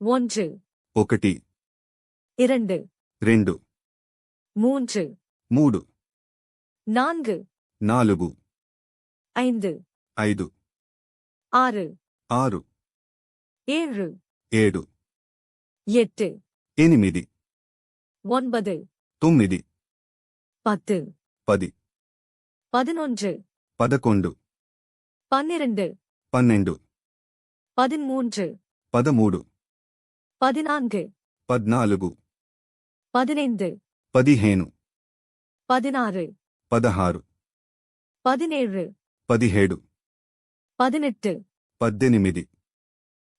ஒன்று, ఒకటి, இரண்டு, రెండు, மூன்று, మూడు, நான்கு, నాలుగు, ஐந்து, ఐదు, ஆறு, ఆరు, ஏழு, ఏడు, எட்டு, ఎనిమిది, ஒன்பது, తొమ్మిది, 10, 10, 11, 11, 12, 12, 13, 13, 14, 14, 15, 15, 16, 16, 17, 17, 18,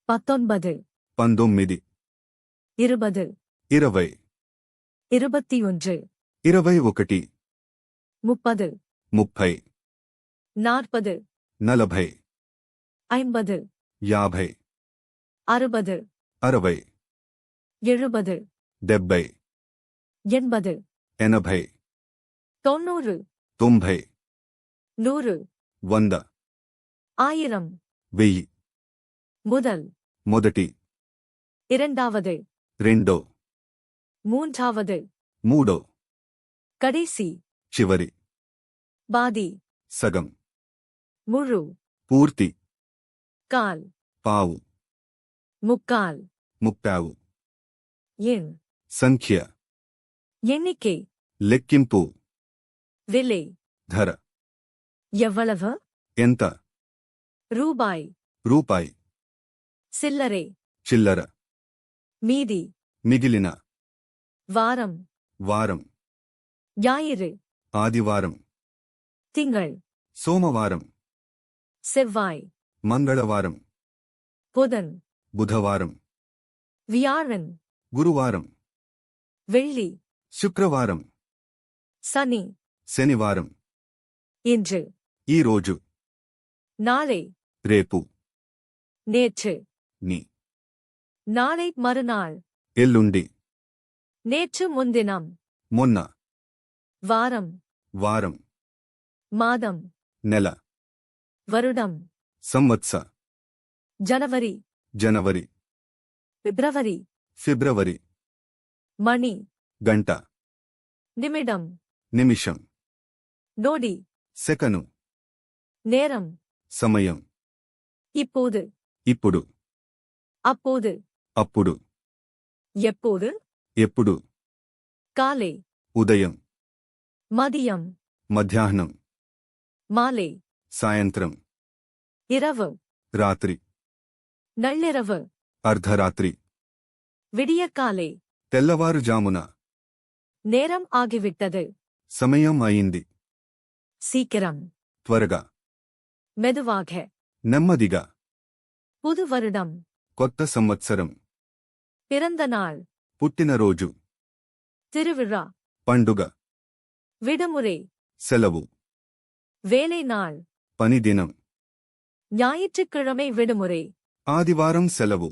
18, 19, 19, 20, 20, 21, 21, 30, 30, 40, 40, 50, 50, 60, 60, 70, 70, 80, 80, 90, 90, 100, 100, 1000, 1000, முதல், మొదటి, இரண்டாவது, రెండో, மூன்றாவது, మూడో, கடைசி, చివరి, பாதி, సగం, முழு, పూర్తి, கால், పావు, முக்கால், ముప్పావు, எண், సంఖ్య, எண்ணிக்கை, లెక్కింపు, விலை, ధర, எவ்வளவு, ఎంత, ரூபாய், రూపాయి, சில்லறை, చిల్లర, மீதி, మిగిలిన, வாரம், వారం, ஞாயிறு, ఆదివారం, திங்கள், సోమవారం, செவ்வாய், మంగళవారం, புதன், బుధవారం, வியாழன், గురువారం, வெள்ளி, శుక్రవారం, சனி, శనివారం, இன்று, ఈ రోజు, நாளை, రేపు, நேற்று, ని, நாளை மறுநாள், ఎల్లుండి, நேற்று முன்தினம், మొన్న, வாரம், వారం, மாதம், నెల, வருடம், సంవత్స, ஜனவரி, జనవరి, பிப்ரவரி, ఫిబ్రవరి, மணி, గంట, நிமிடம், నిమిషం, நொடி, సెకను, நேரம், సమయం, இப்போது, ఇప్పుడు, அப்போது, అప్పుడు, எப்போது, ఎప్పుడు, காலை, ఉదయం, மதியம், మధ్యాహ్నం, மாலை, సాయంత్రం, இரவு, రాత్రి, நள்ளிரவு, అర్ధరాత్రి, விடியற்காலை, తెల్లవారుజామున, நேரம் ஆகிவிட்டது, సమయం అయింది, சீக்கிரம், త్వరగా, மெதுவாக, నెమ్మదిగా, புது வருடம், కొత్త సంవత్సరం, பிறந்த நாள், పుట్టినరోజు, திருவிழா, పండుగ, விடுமுறை, సెలవు, வேலை நாள், పని దినం, ஞாயிற்றுக்கிழமை விடுமுறை, ఆదివారం సెలవు,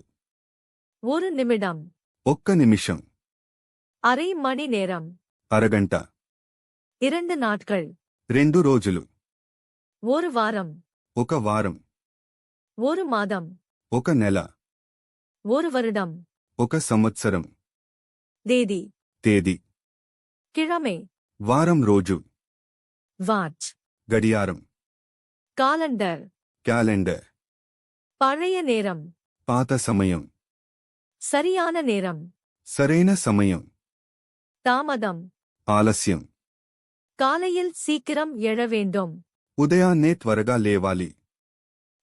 ஒரு நிமிடம், ఒక్క నిమిషం, அரை மணி நேரம், అరగంట, 2 நாட்கள், 2 రోజులు, ஒரு வாரம், ఒక వారం, ஒரு மாதம், ఒక నెల, ஒரு வருடம், ఒక సంవత్సరం, தேதி, తేదీ, கிழமை, వారం రోజు, வாட்ச், గడియారం, காலண்டர், క్యాలెండర్, பழைய நேரம், పాత సమయం, சரியான நேரம், సరైన సమయం, தாமதம், ఆలస్యం, காலையில் சீக்கிரம் எழ வேண்டும், ఉదయాన్నే త్వరగా లేవాలి,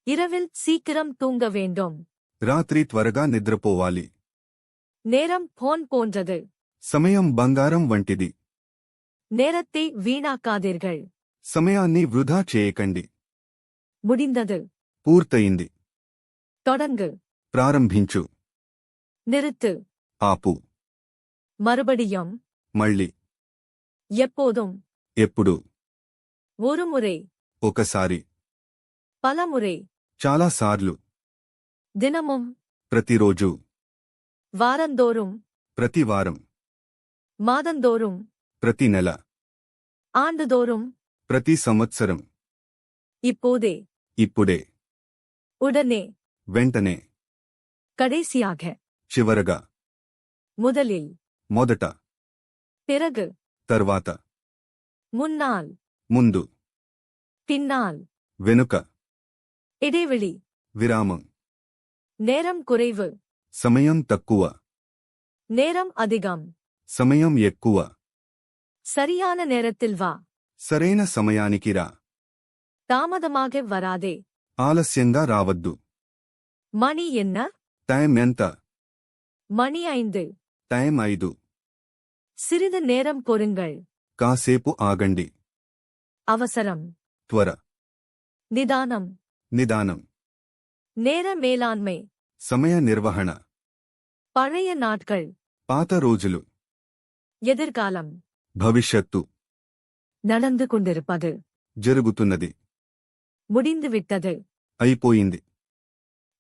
இரவில் சீக்கிரம் தூங்க வேண்டும், రాత్రి త్వరగా నిద్రపోవాలి, நேரம் போன் போன்றது, సమయం బంగారం వంటిది, நேரத்தை வீணாக்காதீர்கள், సమయాన్ని వృధా చేయకండి, முடிந்தது, పూర్తయింది, தொடங்கு, ప్రారంభించు, நிறுத்து, ఆపు, மறுபடியும், మళ్ళీ, எப்போதும், ఎప్పుడు, ஒருமுறை, ఒకసారి, பலமுறை, చాలాసార్లు, தினமும், ప్రతిరోజు, வாரந்தோறும், ప్రతివారం, மாதந்தோறும், ప్రతి నెల, ஆண்டுதோறும், ప్రతి సంవత్సరం, இப்போதே, ఇప్పుడే, உடனே, వెంటనే, கடைசியாக, చివరగా, முதலில் మొదట, பிறகு తర్వాత, முன்னால் ముందు, பின்னால் వెనుక, இடைவெளி విరామం, நேரம் குறைவு సమయం తక్కువ, நேரம் அதிகம் సమయం ఎక్కువ, சரியான நேரத்தில் வா సరైన సమయానికి రా, தாமதமாக வராதே ఆలస్యంగా రావద్దు, மணி என்ன టైం ఎంత, மணி 5 టైం 5, சிறிது நேரம் பொறுங்கள் కాసేపు ఆగండి, அவசரம் త్వర, நிதானம் నిదానం, நேர மேலாண்மை సమయ నిర్వహణ, பழைய நாட்கள் పాత రోజులు, எதிர்காலம் భవిష్యత్తు, நடந்து கொண்டிருப்பது జరుగుతున్నది, முடிந்துவிட்டது అయిపోయింది,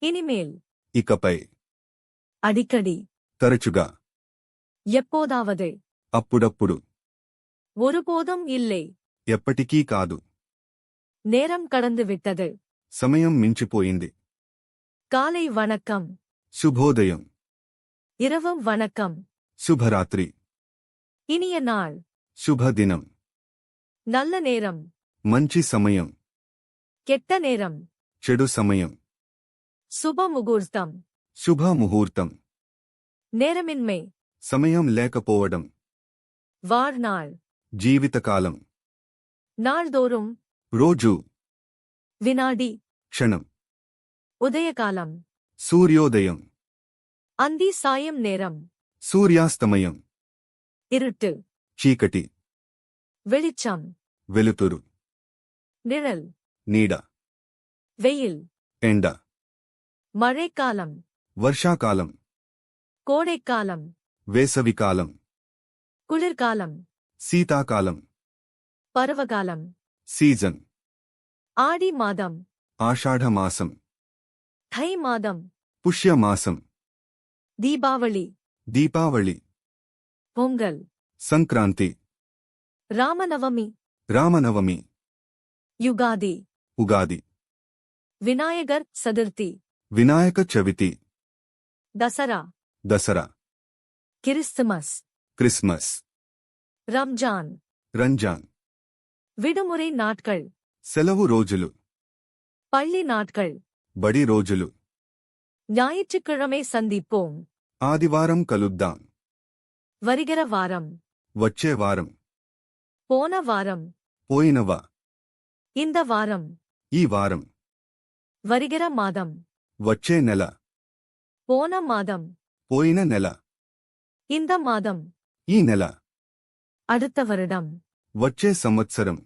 இனிமேல் ఇకపై, அடிக்கடி తరచుగా, எப்போதாவது అప్పుడప్పుడు, ஒருபோதும் இல்லை ఎప్పటికీ కాదు, நேரம் கடந்து விட்டது సమయం మించిపోయింది, காலை வணக்கம் శుభోదయం, இரவு வணக்கம் శుభరాత్రి, இனிய நாள் శుభదినం, நல்ல நேரம் మంచి సమయం, கெட்ட நேரம் చెడు సమయం, சுப முகூர்த்தம் శుభ ముహూర్తం, நேரமின்மை సమయం లేకపోవడం, வாழ்நாள் జీవితకాలం, நாள்தோறும் రోజు, வினாடி క్షణం, உதயகாலம் సూర్యోదయం, அந்தி சாயம் நேரம் సూర్యాస్తమయం, இருட்டு చీకటి, வெளிச்சம் వెలుతురు, நிழல் నీడ, வெயில் ఎండ, மழைக்காலம் వర్షాకాలం, கோடைக்காலம் వేసవికాలం, குளிர்காலம் శీతాకాలం, பருவகாலம் సీజన్, ஆடி மாதம் ఆషాఢమాసం, தை மாதம் పుష్యమాసం, தீபாவளி దీపావళి, பொங்கல் సంక్రాంతి, ராமநவமி రామనవమి, யுகாதி ఉగాది, விநாயகர் சதுர்த்தி వినాయక చవితి, தசரா దసరా, கிறிஸ்துமஸ் క్రిస్మస్, ரம்ஜான் రంజాన్, விடுமுறை நாட்கள் సెలవు రోజులు, பள்ளி நாட்கள் బడి రోజులు, ஞாயிற்றுக்கிழமை சந்திப்போம் ఆదివారం కలుద్దాం, வருகிற வாரம் వచ్చే వారం, போன வாரம் పోయినవ, இந்த வாரம் ఈ వారం, வருகிற மாதம் వచ్చే నెల, போன மாதம் పోయిన నెల, இந்த மாதம் ఈ నెల, அடுத்த வருடம் వచ్చే సంవత్సరం,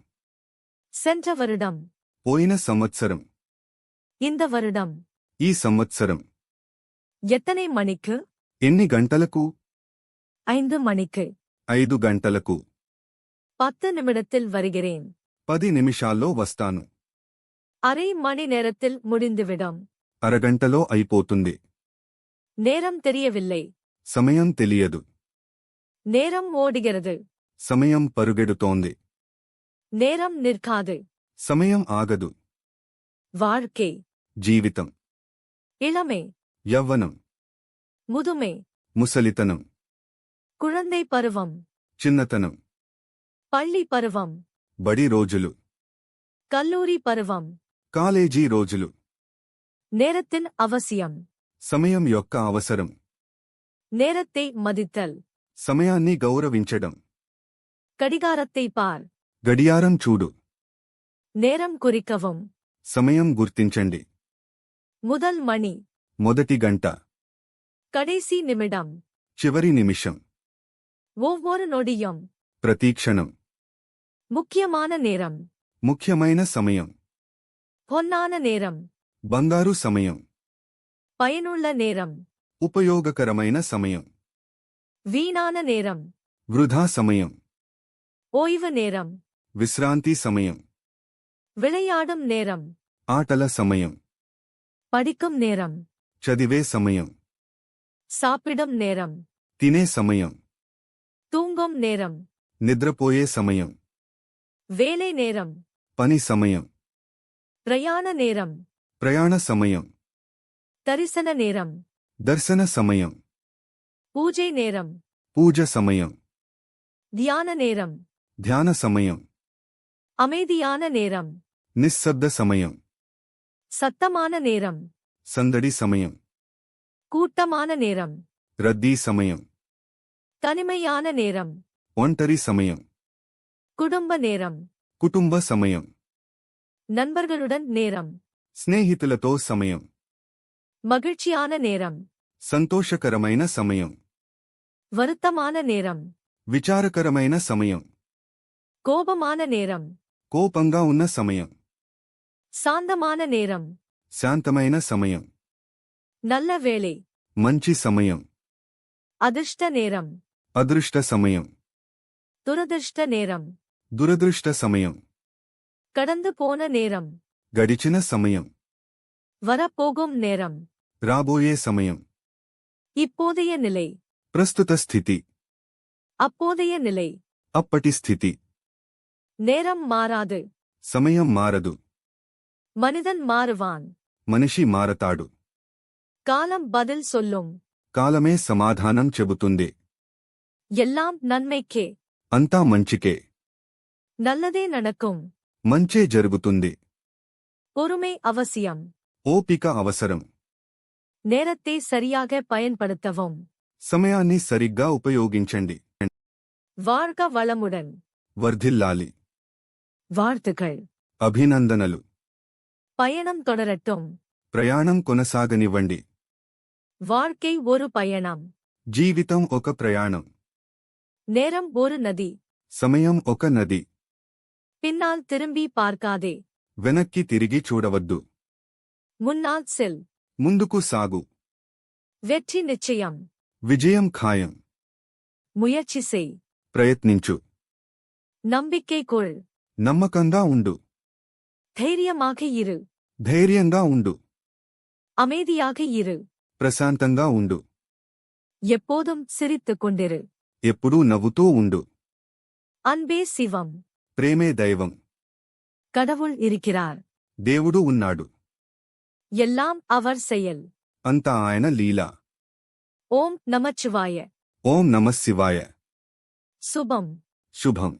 சென்ற வருடம் పోయిన సంవత్సరం, இந்த வருடம் ఈ సంవత్సరం, எத்தனை மணிக்கு ఎన్ని గంటలకు, 5 மணிக்கு 5 గంటలకు, 10 நிமிடத்தில் வருகிறேன் 10 నిమిషాల్లో వస్తాను, அரை மணி நேரத்தில் முடிந்துவிடும் అరగంటలో అయిపోతుంది, நேரம் தெரியவில்லை సమయం తెలియదు, நேரம் ஓடுகிறது సమయం పరుగెడుతోంది, நேரம் நிற்காது సమయం ఆగదు, வாழ்க்கை జీవితం, இளமை యవ్వనం, முதுமை ముసలితనం, குழந்தை பருவம் చిన్నతనం, பள்ளி பருவம் బడి రోజులు, கல்லூரி பருவம் కాలేజీ రోజులు, நேரத்தின் அவசியம் సమయం యొక్క అవసరం, நேரத்தை மதித்தல் సమయాన్ని గౌరవించడం, கடிகாரத்தை பார் గడియారం చూడు, நேரம் குறிக்கவும் సమయం గుర్తించండి, முதல் மணி మొదటి గంట, கடைசி நிமிடம் చివరి నిమిషం, ஒவ்வொரு நொடியும் ప్రతీక్షణం, முக்கியமான நேரம் ముఖ్యమైన సమయం, பொன்னான நேரம் బంగారు సమయం, பயனுள்ள நேரம் ఉపయోగకరమైన సమయం, வீணான நேரம் వృధా సమయం, ஓய்வு நேரம் విశ్రాంతి సమయం, விளையாடும் நேரம் ఆటల సమయం, படிக்கும் நேரம் చదివే సమయం, சாப்பிடும் நேரம் తినే సమయం, தூங்கும் நேரம் నిద్రపోయే సమయం, வேலை நேரம் పని సమయం, பிரயாண நேரம் ప్రయాణ సమయం, தரிசன நேரம் దర్శన సమయం, பூஜை நேரம். పూజ సమయం. தியான நேரம். ధ్యాన సమయం. அமைதியான நேரம். నిశ్శబ్ద సమయం. சத்தமான நேரம். సందడి సమయం. கூட்டமான நேரம். రద్దీ సమయం. தனிமையான நேரம். ఒంటరి సమయం. குடும்ப நேரம். కుటుంబ సమయం. நண்பர்களுடன் நேரம். స్నేహితులతో సమయం. மகிழ்ச்சியான நேரம். సంతోషకరమైన సమయం. வருத்தமான நேரம். విచారకరమైన సమయం. கோபமான நேரம். కోపంగా ఉన్న సమయం. சாந்தமான நேரம். శాంతమైన సమయం. நல்ல வேளை. మంచి సమయం. அதிர்ஷ்ட நேரம். అదృష్ట సమయం. துரதிர்ஷ்ட நேரம். దురదృష్ట సమయం. கடந்து போன நேரம். గడిచిన సమయం. வரப்போகும் நேரம். రాబోయే సమయం. இப்போதைய நிலை. ప్రస్తుత స్థితి. அப்போதைய நிலை. అప్పటి స్థితి. நேரம் மாறாது. సమయం మారదు. மனிதன் மாறுவான். మనిషి మారతాడు. காலம் பதில் சொல்லும். కాలమే సమాధానం చెబుతుంది. எல்லாம் நன்மைக்கே. అంతా మంచికే. நல்லதே நடக்கும். మంచే జరుగుతుంది. பொறுமை அவசியம். ఓపిక అవసరం. நேரத்தை சரியாக பயன்படுத்தவும். సమయాన్ని సరిగ్గా ఉపయోగించండి. வாழ்க வளமுடன். వర్ధిల్లాలి. வாழ்த்துக்கள். అభినందనలు. பயணம் தொடரட்டும். ప్రయాణం కొనసాగనివ్వండి. வாழ்க்கை ஒரு பயணம். జీవితం ఒక ప్రయాణం. நேரம் ஒரு நதி. సమయం ఒక నది. பின்னால் திரும்பி பார்க்காதே. వెనక్కి తిరిగి చూడవద్దు. முன்னால் செல். ముందుకు సాగు. வெற்றி நிச்சயம். విజయం ఖాయం. முயற்சி செய். ప్రయత్నించు. நம்பிக்கை கொள். నమ్మకంగా ఉండు. தைரியமாக இரு. ధైర్యంగా ఉండు. அமைதியாக இரு. ప్రశాంతంగా ఉండు. எப்போதும் சிரித்துக் கொண்டிரு. ఎప్పుడూ నవ్వుతూ ఉండు. அன்பே சிவம். ప్రేమే దైవం. கடவுள் இருக்கிறார். దేవుడు ఉన్నాడు. எல்லாம் அவர் செயல். అంతా ఆయన లీల. ஓம் நமச்சிவாய. ఓం నమః శివాయ. சுபம். శుభం.